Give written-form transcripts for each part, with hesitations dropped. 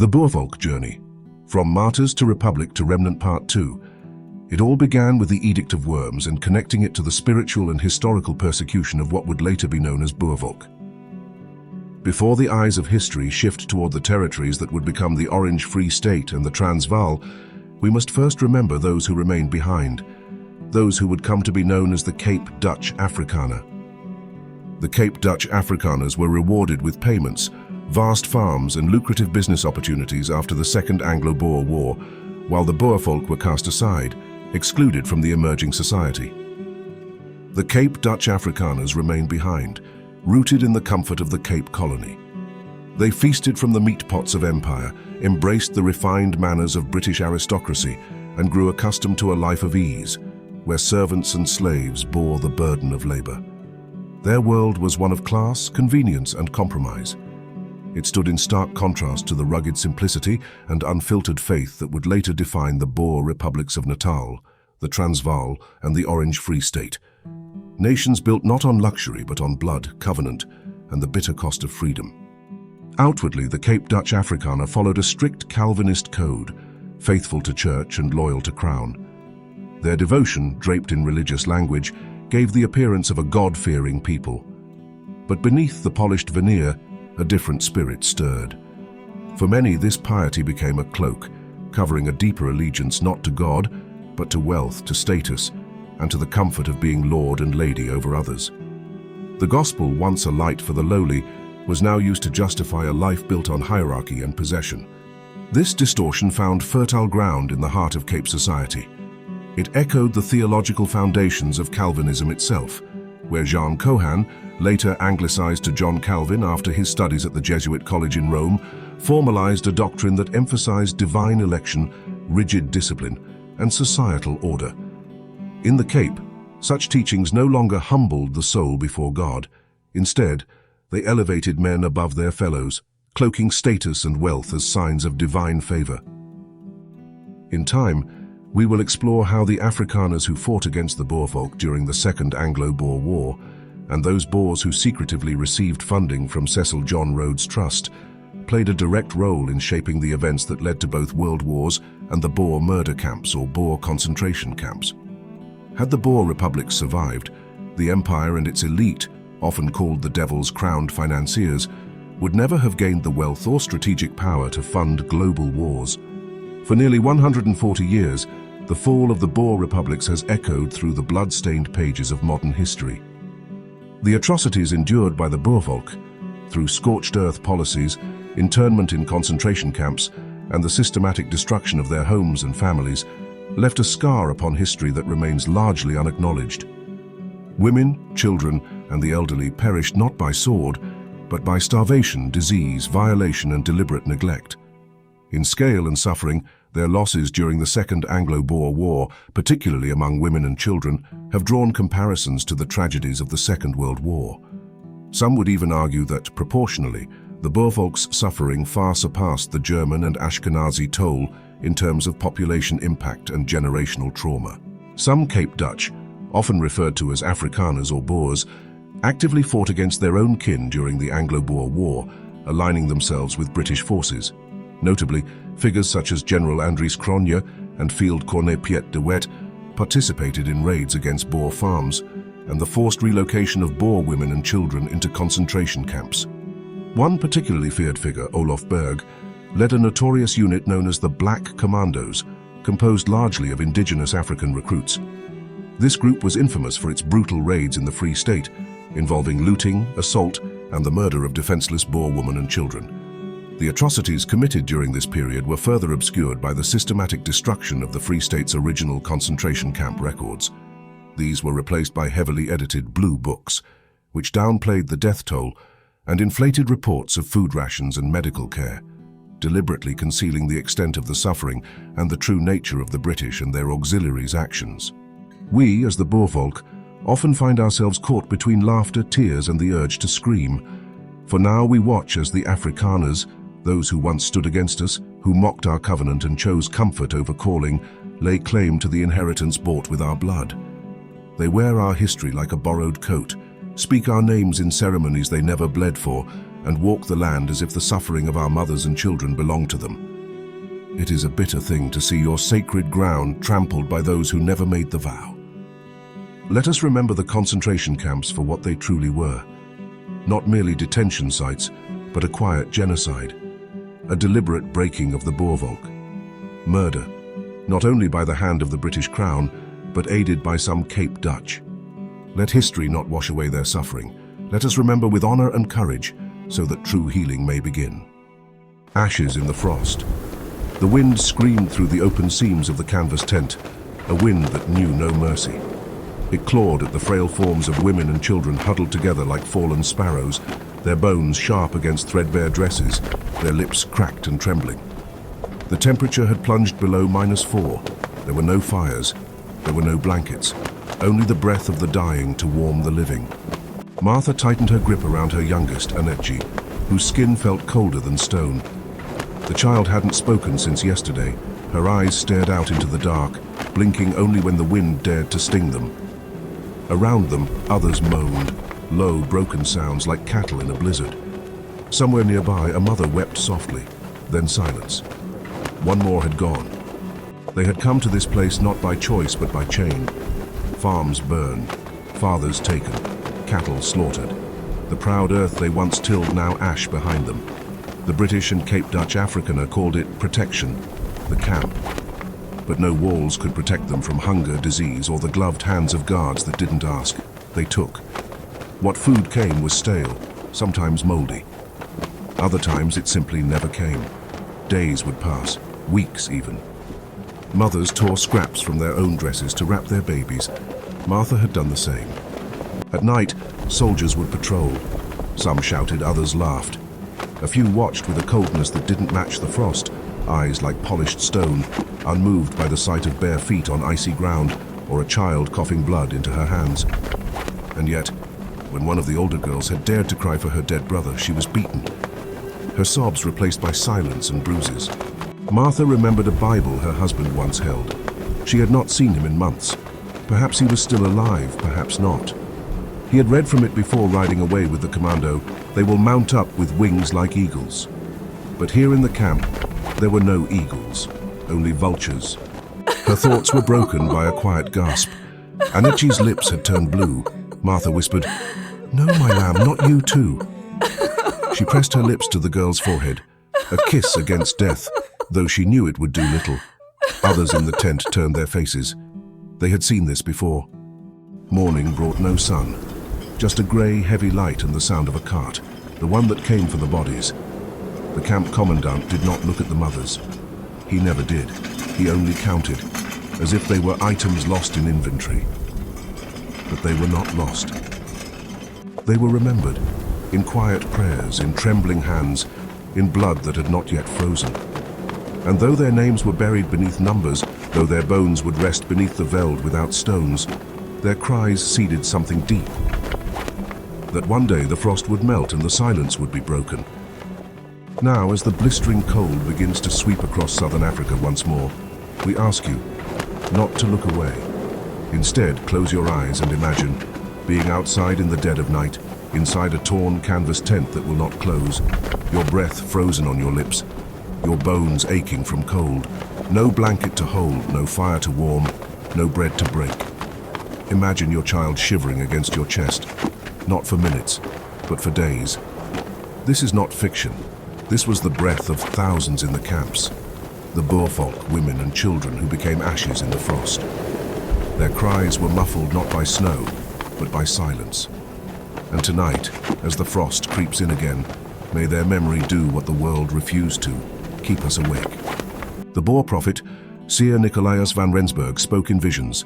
The Boervolk Journey, From Martyrs to Republic to Remnant Part 2. It all began with the Edict of Worms and connecting it to the spiritual and historical persecution of what would later be known as Boervolk. Before the eyes of history shift toward the territories that would become the Orange Free State and the Transvaal, we must first remember those who remained behind, those who would come to be known as the Cape Dutch Afrikaner. The Cape Dutch Afrikaners were rewarded with payments, vast farms and lucrative business opportunities after the Second Anglo-Boer War, while the Boervolk were cast aside, excluded from the emerging society. The Cape Dutch Afrikaners remained behind, rooted in the comfort of the Cape Colony. They feasted from the meat pots of empire, embraced the refined manners of British aristocracy, and grew accustomed to a life of ease, where servants and slaves bore the burden of labor. Their world was one of class, convenience, and compromise. It stood in stark contrast to the rugged simplicity and unfiltered faith that would later define the Boer republics of Natal, the Transvaal, and the Orange Free State. Nations built not on luxury but on blood, covenant, and the bitter cost of freedom. Outwardly, the Cape Dutch Afrikaner followed a strict Calvinist code, faithful to church and loyal to crown. Their devotion, draped in religious language, gave the appearance of a God-fearing people. But beneath the polished veneer, a different spirit stirred. For many, this piety became a cloak, covering a deeper allegiance not to God, but to wealth, to status, and to the comfort of being lord and lady over others. The gospel, once a light for the lowly, was now used to justify a life built on hierarchy and possession. This distortion found fertile ground in the heart of Cape society. It echoed the theological foundations of Calvinism itself, where Jean Cohan, later anglicized to John Calvin after his studies at the Jesuit College in Rome, formalized a doctrine that emphasized divine election, rigid discipline, and societal order. In the Cape, such teachings no longer humbled the soul before God. Instead, they elevated men above their fellows, cloaking status and wealth as signs of divine favor. In time, we will explore how the Afrikaners who fought against the Boervolk during the Second Anglo-Boer War, and those Boers who secretively received funding from Cecil John Rhodes Trust, played a direct role in shaping the events that led to both world wars and the Boer murder camps or Boer concentration camps. Had the Boer republics survived, the empire and its elite, often called the Devil's Crowned financiers, would never have gained the wealth or strategic power to fund global wars. For nearly 140 years, the fall of the Boer republics has echoed through the blood-stained pages of modern history. The atrocities endured by the Boervolk, through scorched earth policies, internment in concentration camps, and the systematic destruction of their homes and families, left a scar upon history that remains largely unacknowledged. Women, children, and the elderly perished not by sword, but by starvation, disease, violation, and deliberate neglect. In scale and suffering, their losses during the Second Anglo-Boer War, particularly among women and children, have drawn comparisons to the tragedies of the Second World War. Some would even argue that, proportionally, the Boervolk's suffering far surpassed the German and Ashkenazi toll in terms of population impact and generational trauma. Some Cape Dutch, often referred to as Afrikaners or Boers, actively fought against their own kin during the Anglo-Boer War, aligning themselves with British forces. Notably, figures such as General Andries Cronje and Field Cornet Piet de Wet participated in raids against Boer farms and the forced relocation of Boer women and children into concentration camps. One particularly feared figure, Olof Berg, led a notorious unit known as the Black Commandos, composed largely of indigenous African recruits. This group was infamous for its brutal raids in the Free State, involving looting, assault, and the murder of defenseless Boer women and children. The atrocities committed during this period were further obscured by the systematic destruction of the Free State's original concentration camp records. These were replaced by heavily edited blue books, which downplayed the death toll and inflated reports of food rations and medical care, deliberately concealing the extent of the suffering and the true nature of the British and their auxiliaries' actions. We, as the Boervolk, often find ourselves caught between laughter, tears, and the urge to scream. For now we watch as the Afrikaners, those who once stood against us, who mocked our covenant and chose comfort over calling, lay claim to the inheritance bought with our blood. They wear our history like a borrowed coat, speak our names in ceremonies they never bled for, and walk the land as if the suffering of our mothers and children belonged to them. It is a bitter thing to see your sacred ground trampled by those who never made the vow. Let us remember the concentration camps for what they truly were. Not merely detention sites, but a quiet genocide, a deliberate breaking of the Boervolk. Murder, not only by the hand of the British Crown, but aided by some Cape Dutch. Let history not wash away their suffering. Let us remember with honor and courage, so that true healing may begin. Ashes in the frost. The wind screamed through the open seams of the canvas tent, a wind that knew no mercy. It clawed at the frail forms of women and children huddled together like fallen sparrows, their bones sharp against threadbare dresses, their lips cracked and trembling. The temperature had plunged below -4. There were no fires, there were no blankets, only the breath of the dying to warm the living. Martha tightened her grip around her youngest, Anetji, whose skin felt colder than stone. The child hadn't spoken since yesterday. Her eyes stared out into the dark, blinking only when the wind dared to sting them. Around them, others moaned, low, broken sounds like cattle in a blizzard. Somewhere nearby, a mother wept softly, then silence. One more had gone. They had come to this place not by choice but by chain. Farms burned, fathers taken, cattle slaughtered. The proud earth they once tilled now ash behind them. The British and Cape Dutch Afrikaner called it protection, the camp. But no walls could protect them from hunger, disease, or the gloved hands of guards that didn't ask. They took. What food came was stale, sometimes moldy. Other times it simply never came. Days would pass, weeks even. Mothers tore scraps from their own dresses to wrap their babies. Martha had done the same. At night, soldiers would patrol. Some shouted, others laughed. A few watched with a coldness that didn't match the frost, eyes like polished stone, unmoved by the sight of bare feet on icy ground or a child coughing blood into her hands. And yet, when one of the older girls had dared to cry for her dead brother, she was beaten. Her sobs replaced by silence and bruises. Martha remembered a Bible her husband once held. She had not seen him in months. Perhaps he was still alive, perhaps not. He had read from it before riding away with the commando, "They will mount up with wings like eagles." But here in the camp, there were no eagles, only vultures. Her thoughts were broken by a quiet gasp. Anetji's lips had turned blue. Martha whispered, "No, my lamb, not you too." She pressed her lips to the girl's forehead, a kiss against death, though she knew it would do little. Others in the tent turned their faces. They had seen this before. Morning brought no sun, just a grey, heavy light and the sound of a cart, the one that came for the bodies. The camp commandant did not look at the mothers. He never did. He only counted, as if they were items lost in inventory. But they were not lost. They were remembered, in quiet prayers, in trembling hands, in blood that had not yet frozen. And though their names were buried beneath numbers, though their bones would rest beneath the veld without stones, their cries seeded something deep. That one day the frost would melt and the silence would be broken. Now, as the blistering cold begins to sweep across southern Africa once more, we ask you not to look away. Instead, close your eyes and imagine being outside in the dead of night, inside a torn canvas tent that will not close, your breath frozen on your lips, your bones aching from cold, no blanket to hold, no fire to warm, no bread to break. Imagine your child shivering against your chest, not for minutes, but for days. This is not fiction. This was the breath of thousands in the camps, the Boervolk women and children who became ashes in the frost. Their cries were muffled not by snow, but by silence. And tonight, as the frost creeps in again, may their memory do what the world refused to, keep us awake. The Boer prophet, Seer Nicolaas van Rensburg, spoke in visions.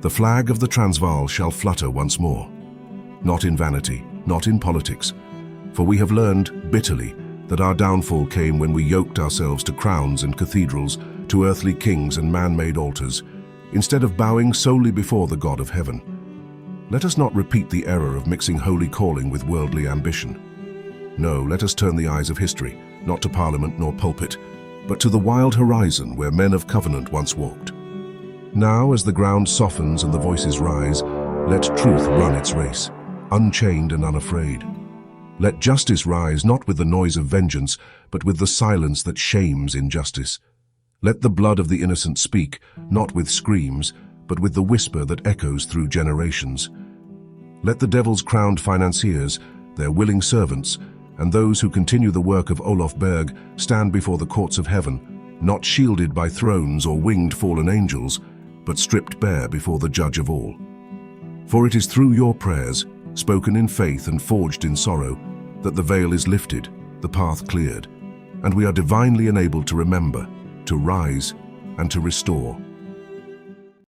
The flag of the Transvaal shall flutter once more. Not in vanity, not in politics, for we have learned bitterly that our downfall came when we yoked ourselves to crowns and cathedrals, to earthly kings and man-made altars, instead of bowing solely before the God of heaven. Let us not repeat the error of mixing holy calling with worldly ambition. No, let us turn the eyes of history, not to parliament nor pulpit, but to the wild horizon where men of covenant once walked. Now, as the ground softens and the voices rise, let truth run its race, unchained and unafraid. Let justice rise not with the noise of vengeance, but with the silence that shames injustice. Let the blood of the innocent speak, not with screams, but with the whisper that echoes through generations. Let the devil's crowned financiers, their willing servants, and those who continue the work of Olof Berg stand before the courts of heaven, not shielded by thrones or winged fallen angels, but stripped bare before the judge of all. For it is through your prayers, spoken in faith and forged in sorrow, that the veil is lifted, the path cleared, and we are divinely enabled to remember, to rise, and to restore.